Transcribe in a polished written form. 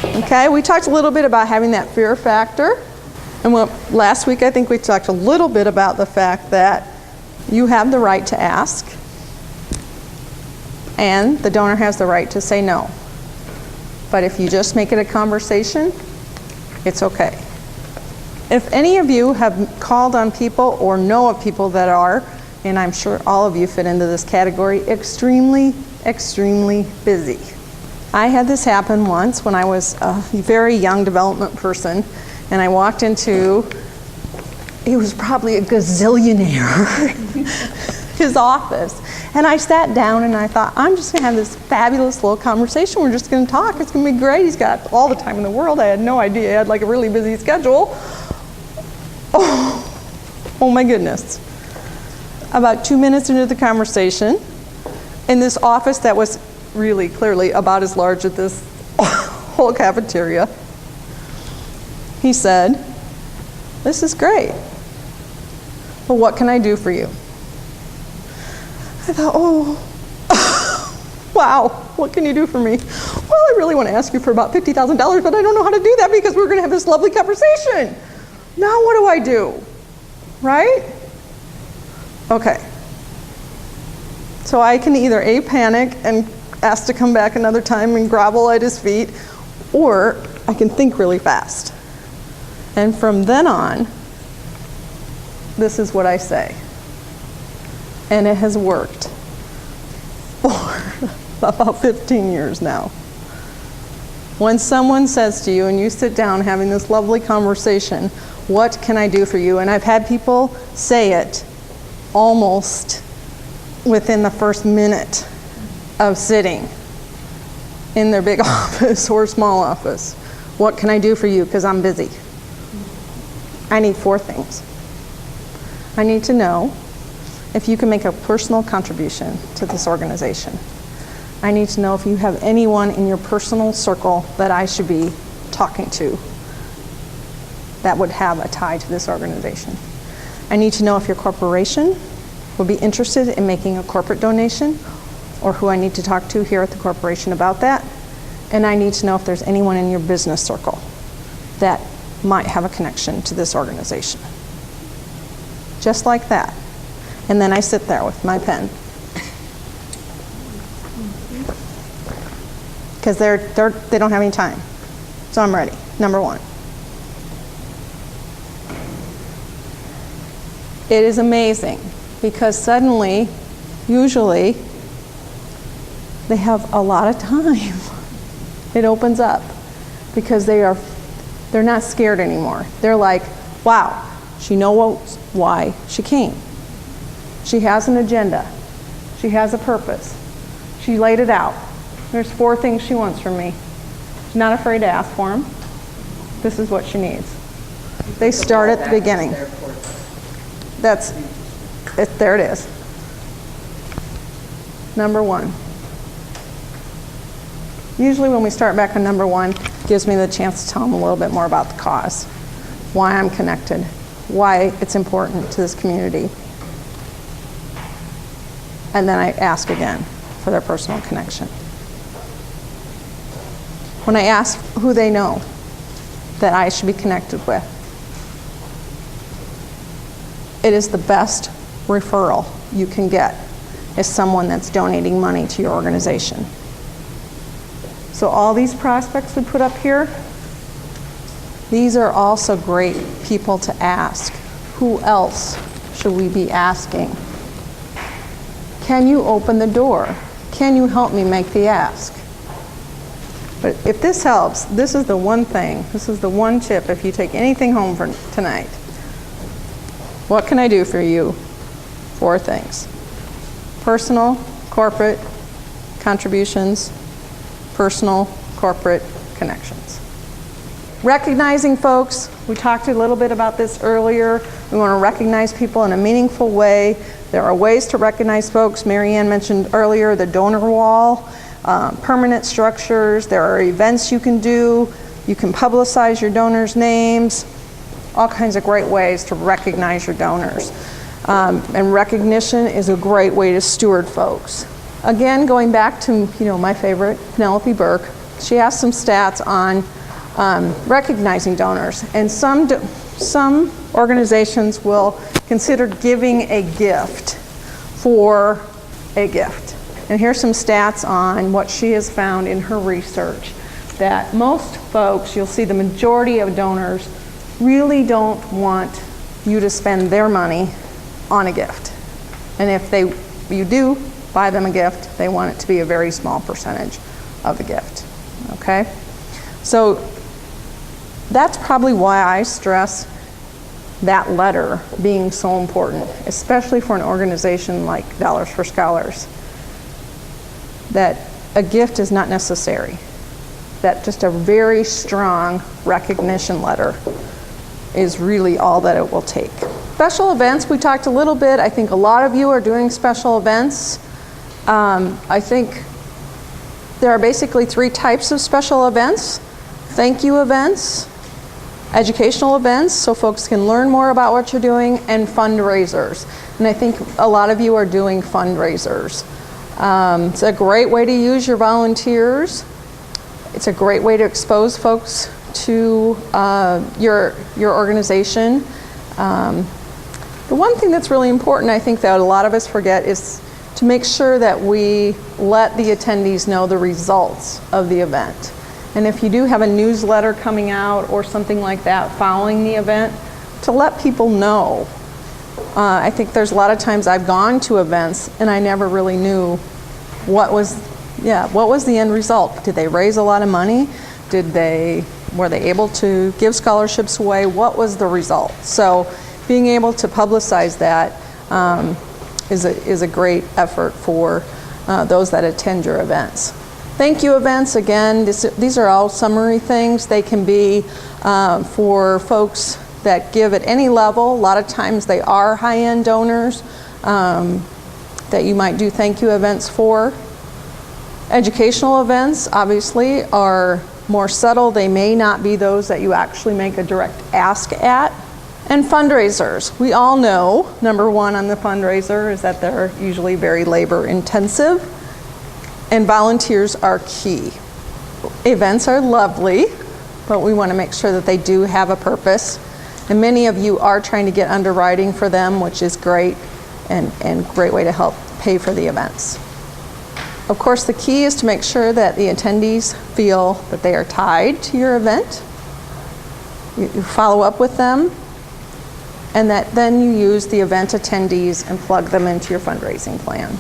Okay, we talked a little bit about having that fear factor. And last week I think we talked a little bit about the fact that you have the right to ask and the donor has the right to say no. But if you just make it a conversation, it's okay. If any of you have called on people or know of people that are, and I'm sure all of you fit into this category, extremely, extremely busy. I had this happen once when I was a very young development person, and I walked into, he was probably a gazillionaire, his office. And I sat down and I thought, I'm just going to have this fabulous little conversation. We're just going to talk. It's going to be great. He's got all the time in the world. I had no idea. He had like a really busy schedule. Oh my goodness. About 2 minutes into the conversation, in this office that was really clearly about as large as this whole cafeteria, he said, "This is great, but what can I do for you?" I thought, oh, wow, what can you do for me? Well, I really want to ask you for about $50,000, but I don't know how to do that because we're going to have this lovely conversation. Now what do I do? Right? Okay. So I can either A, panic and ask to come back another time and grovel at his feet, or I can think really fast. And from then on, this is what I say. And it has worked for about 15 years now. When someone says to you, and you sit down having this lovely conversation, what can I do for you? And I've had people say it almost within the first minute of sitting in their big office or small office. What can I do for you? Because I'm busy. I need 4 things. I need to know if you can make a personal contribution to this organization. I need to know if you have anyone in your personal circle that I should be talking to that would have a tie to this organization. I need to know if your corporation would be interested in making a corporate donation, or who I need to talk to here at the corporation about that. And I need to know if there's anyone in your business circle that might have a connection to this organization. Just like that. And then I sit there with my pen. Because they don't have any time. So I'm ready. Number 1. It is amazing because suddenly, usually, they have a lot of time. It opens up because they're not scared anymore. They're like, wow, she knows why she came. She has an agenda. She has a purpose. She laid it out. There's 4 things she wants from me. She's not afraid to ask for them. This is what she needs. They start at the beginning. There it is. Number 1. Usually when we start back on number 1, it gives me the chance to tell them a little bit more about the cause, why I'm connected, why it's important to this community. And then I ask again for their personal connection. When I ask who they know that I should be connected with, it is the best referral you can get is someone that's donating money to your organization. So all these prospects we put up here, these are also great people to ask. Who else should we be asking? Can you open the door? Can you help me make the ask? But if this helps, this is the one thing, this is the one tip if you take anything home for tonight. What can I do for you? 4 things. Personal, corporate, contributions, personal, corporate connections. Recognizing folks, we talked a little bit about this earlier. We want to recognize people in a meaningful way. There are ways to recognize folks. Mary Ann mentioned earlier the donor wall, permanent structures. There are events you can do. You can publicize your donors' names. All kinds of great ways to recognize your donors. And recognition is a great way to steward folks. Again, going back to my favorite, Penelope Burke, she asked some stats on recognizing donors. And some organizations will consider giving a gift for a gift. And here's some stats on what she has found in her research, that most folks, you'll see the majority of donors, really don't want you to spend their money on a gift. And if you do buy them a gift, they want it to be a very small percentage of the gift. Okay? So that's probably why I stress that letter being so important, especially for an organization like Dollars for Scholars, that a gift is not necessary, that just a very strong recognition letter is really all that it will take. Special events, we talked a little bit. I think a lot of you are doing special events. I think there are basically 3 types of special events: thank you events, educational events so folks can learn more about what you're doing, and fundraisers. And I think a lot of you are doing fundraisers. It's a great way to use your volunteers. It's a great way to expose folks to your organization. The one thing that's really important, I think, that a lot of us forget is to make sure that we let the attendees know the results of the event. And if you do have a newsletter coming out or something like that following the event, to let people know. I think there's a lot of times I've gone to events and I never really knew what was the end result. Did they raise a lot of money? Were they able to give scholarships away? What was the result? So being able to publicize that is a great effort for those that attend your events. Thank you events, again, these are all summary things. They can be for folks that give at any level. A lot of times they are high-end donors that you might do thank you events for. Educational events, obviously, are more subtle. They may not be those that you actually make a direct ask at. And fundraisers, we all know, number one on the fundraiser is that they're usually very labor intensive, and volunteers are key. Events are lovely, but we want to make sure that they do have a purpose. And many of you are trying to get underwriting for them, which is great, and great way to help pay for the events. Of course, the key is to make sure that the attendees feel that they are tied to your event. You follow up with them, and that then you use the event attendees and plug them into your fundraising plan.